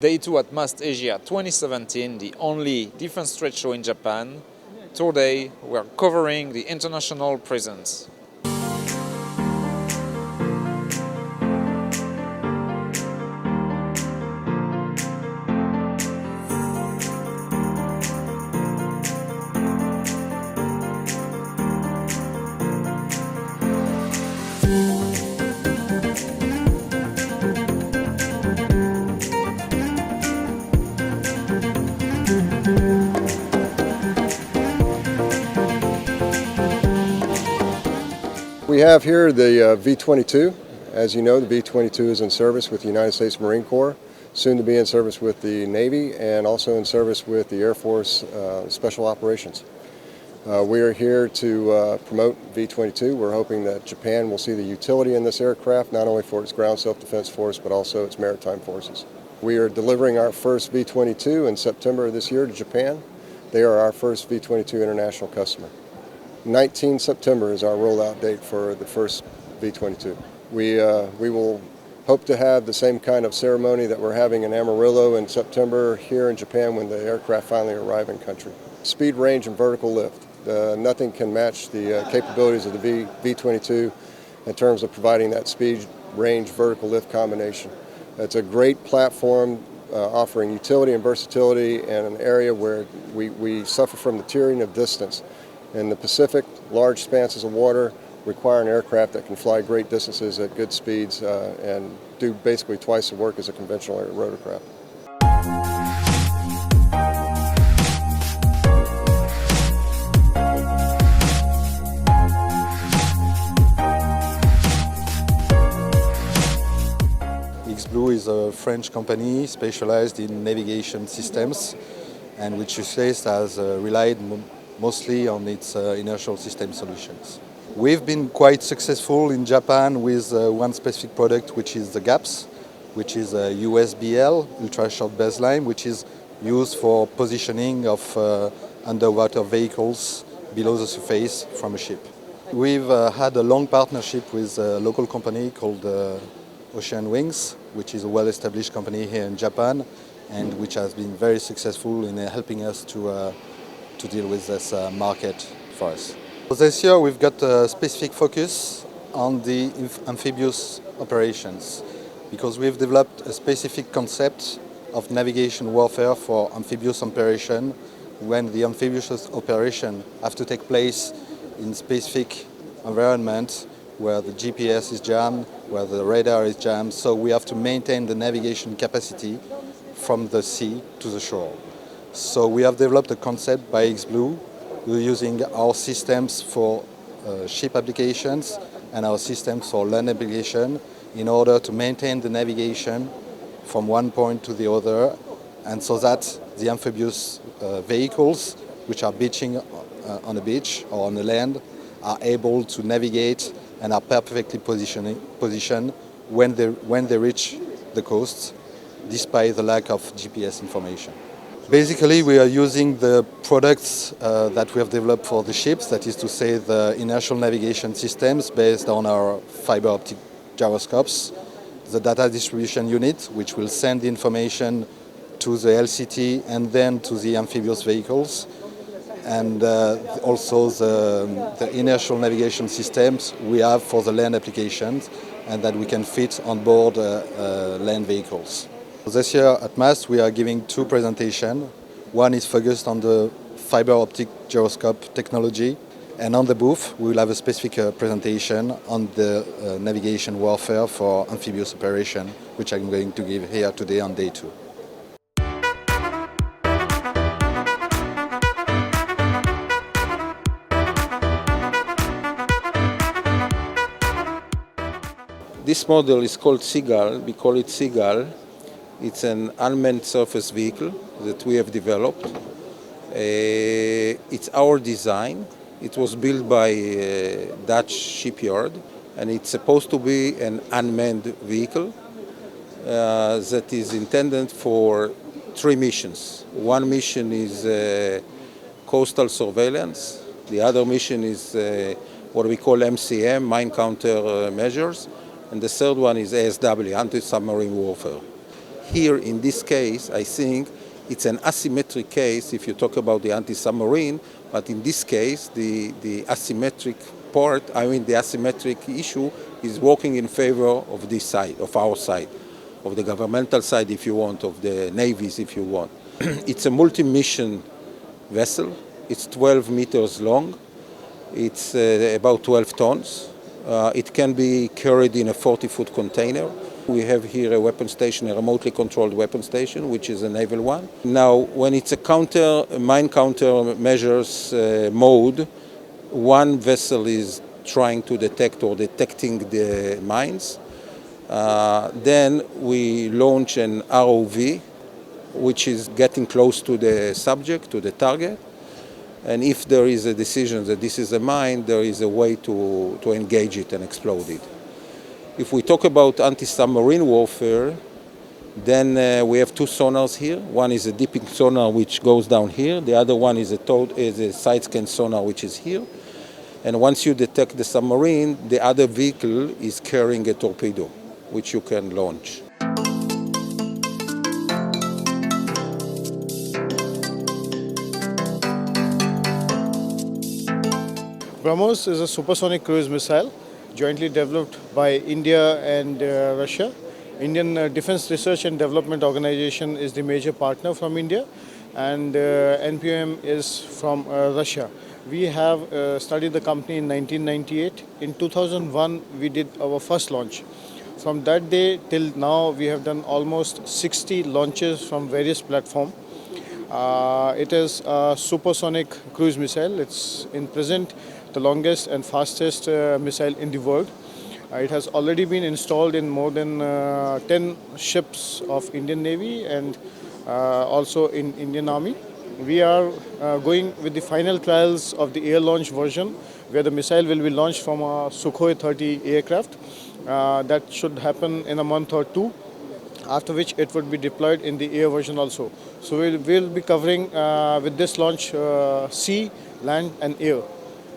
Day 2 at MAST Asia 2017, the only defense trade show in Japan. Today we are covering the international presence. We have here the V-22. As you know, the V-22 is in service with the United States Marine Corps, soon to be in service with the Navy, and also in service with the Air Force Special Operations. We are here to promote V-22. We're hoping that Japan will see the utility in this aircraft, not only for its ground self-defense force, but also its maritime forces. We are delivering our first V-22 in September of this year to Japan. They are our first V-22 international customer. 19 September is our rollout date for the first V-22. We will hope to have the same kind of ceremony that we're having in Amarillo in September here in Japan when the aircraft finally arrive in country. Speed, range, and vertical lift. Nothing can match the capabilities of the V-22 in terms of providing that speed, range, vertical lift combination. It's a great platform offering utility and versatility in an area where we suffer from the tyranny of distance. In the Pacific, large expanses of water require an aircraft that can fly great distances at good speeds and do basically twice the work as a conventional rotorcraft. iXblue is a French company specialized in navigation systems and which has relied mostly on its inertial system solutions. We've been quite successful in Japan with one specific product, which is the GAPS, which is a USBL, ultra short baseline, which is used for positioning of underwater vehicles below the surface from a ship. We've had a long partnership with a local company called Ocean Wings, which is a well-established company here in Japan and which has been very successful in helping us to deal with this market for us. So this year we've got a specific focus on the amphibious operations because we've developed a specific concept of navigation warfare for amphibious operation when the amphibious operation have to take place in specific environment where the GPS is jammed, where the radar is jammed, so we have to maintain the navigation capacity from the sea to the shore. So we have developed a concept by iXblue. We're using our systems for ship applications and our systems for land application in order to maintain the navigation from one point to the other, and so that the amphibious vehicles which are beaching on a beach or on the land are able to navigate and are perfectly positioned when they reach the coast, despite the lack of GPS information. Basically, we are using the products that we have developed for the ships, that is to say the inertial navigation systems based on our fiber optic gyroscopes, the data distribution unit, which will send the information to the LCT and then to the amphibious vehicles, and also the inertial navigation systems we have for the land applications and that we can fit on board land vehicles. This year at MAST we are giving two presentations. One is focused on the fiber optic gyroscope technology, and on the booth we will have a specific presentation on the navigation warfare for amphibious operation, which I'm going to give here today on day 2. This model is called Seagull. We call it Seagull. It's an unmanned surface vehicle that we have developed. It's our design. It was built by a Dutch shipyard, and it's supposed to be an unmanned vehicle that is intended for 3 missions. One mission is coastal surveillance. The other mission is what we call MCM, mine counter measures. And the third one is ASW, anti-submarine warfare. here in this case, I think it's an asymmetric case if you talk about the anti-submarine, but in this case, the asymmetric part, I mean the asymmetric issue is working in favor of this side, of our side, of the governmental side if you want, of the navies if you want. It's a multi-mission vessel. It's 12 meters long. It's about 12 tons. It can be carried in a 40-foot container. We have here a weapon station, a remotely controlled weapon station, which is a naval one. Now, when it's a mine counter measures mode, one vessel is trying to detect or detecting the mines. Then we launch an ROV, which is getting close to the subject, to the target. And if there is a decision that this is a mine, there is a way to engage it and explode it. If we talk about anti-submarine warfare, then we have two sonars here. One is a dipping sonar, which goes down here. The other one is a side scan sonar, which is here. And once you detect the submarine, the other vehicle is carrying a torpedo, which you can launch. Brahmos is a supersonic cruise missile jointly developed by India and Russia. Indian Defense Research and Development Organization is the major partner from India, and NPM is from Russia. We have studied the company in 1998. In 2001, we did our first launch. From that day till now, we have done almost 60 launches from various platforms. It is a supersonic cruise missile. It's in present the longest and fastest missile in the world. It has already been installed in more than 10 ships of Indian Navy and also in Indian Army. We are going with the final trials of the air launch version, where the missile will be launched from a Sukhoi 30 aircraft. That should happen in a month or two, after which it would be deployed in the air version also. So we'll be covering with this launch sea, land and air.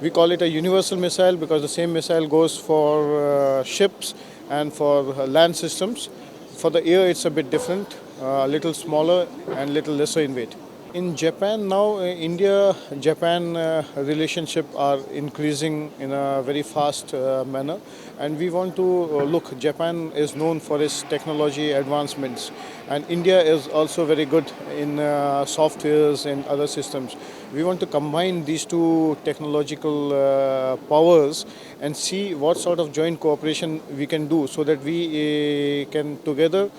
We call it a universal missile because the same missile goes for ships and for land systems. For the air, it's a bit different, a little smaller and little lesser in weight. In Japan now, India-Japan relationship are increasing in a very fast manner, and we want to look. Japan is known for its technology advancements, and India is also very good in softwares and other systems. We want to combine these two technological powers and see what sort of joint cooperation we can do so that we can together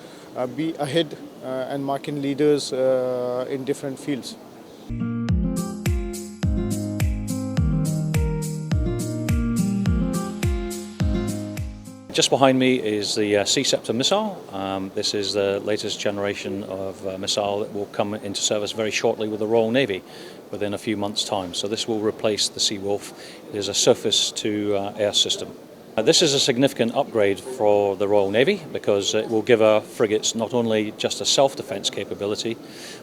be ahead and marking leaders in different fields. Just behind me is the Ceptor missile. This is the latest generation of missile that will come into service very shortly with the Royal Navy within a few months' time. So this will replace the Seawolf. It is a surface-to-air system. This is a significant upgrade for the Royal Navy because it will give our frigates not only just a self-defence capability,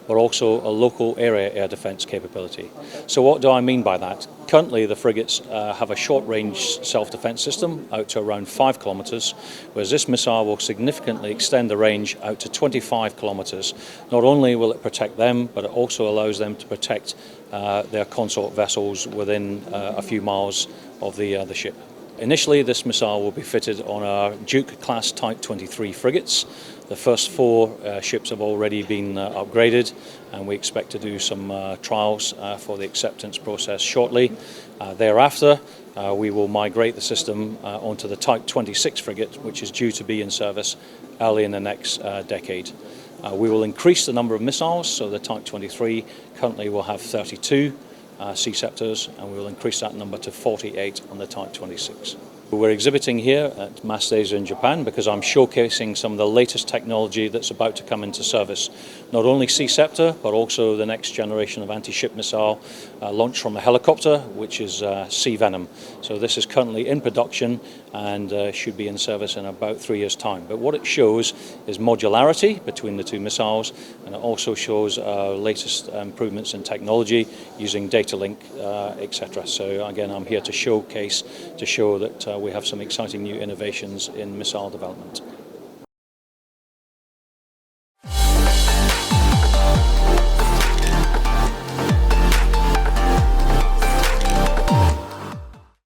but also a local area air defence capability. So what do I mean by that? Currently the frigates have a short-range self-defence system out to around 5 kilometres, whereas this missile will significantly extend the range out to 25 kilometres. Not only will it protect them, but it also allows them to protect their consort vessels within a few miles of the ship. Initially, this missile will be fitted on our Duke-class Type 23 frigates. The first 4 ships have already been upgraded, and we expect to do some trials for the acceptance process shortly. Thereafter, we will migrate the system onto the Type 26 frigate, which is due to be in service early in the next decade. We will increase the number of missiles, so the Type 23 currently will have 32. Ceptors, and we will increase that number to 48 on the Type 26. We're exhibiting here at MAST Asia in Japan because I'm showcasing some of the latest technology that's about to come into service. Not only Ceptor, but also the next generation of anti-ship missile launched from a helicopter, which is Sea Venom. So this is currently in production and should be in service in about 3 years' time. But what it shows is modularity between the two missiles, and it also shows latest improvements in technology using data link, etc. So again, I'm here to showcase, to show that we have some exciting new innovations in missile development.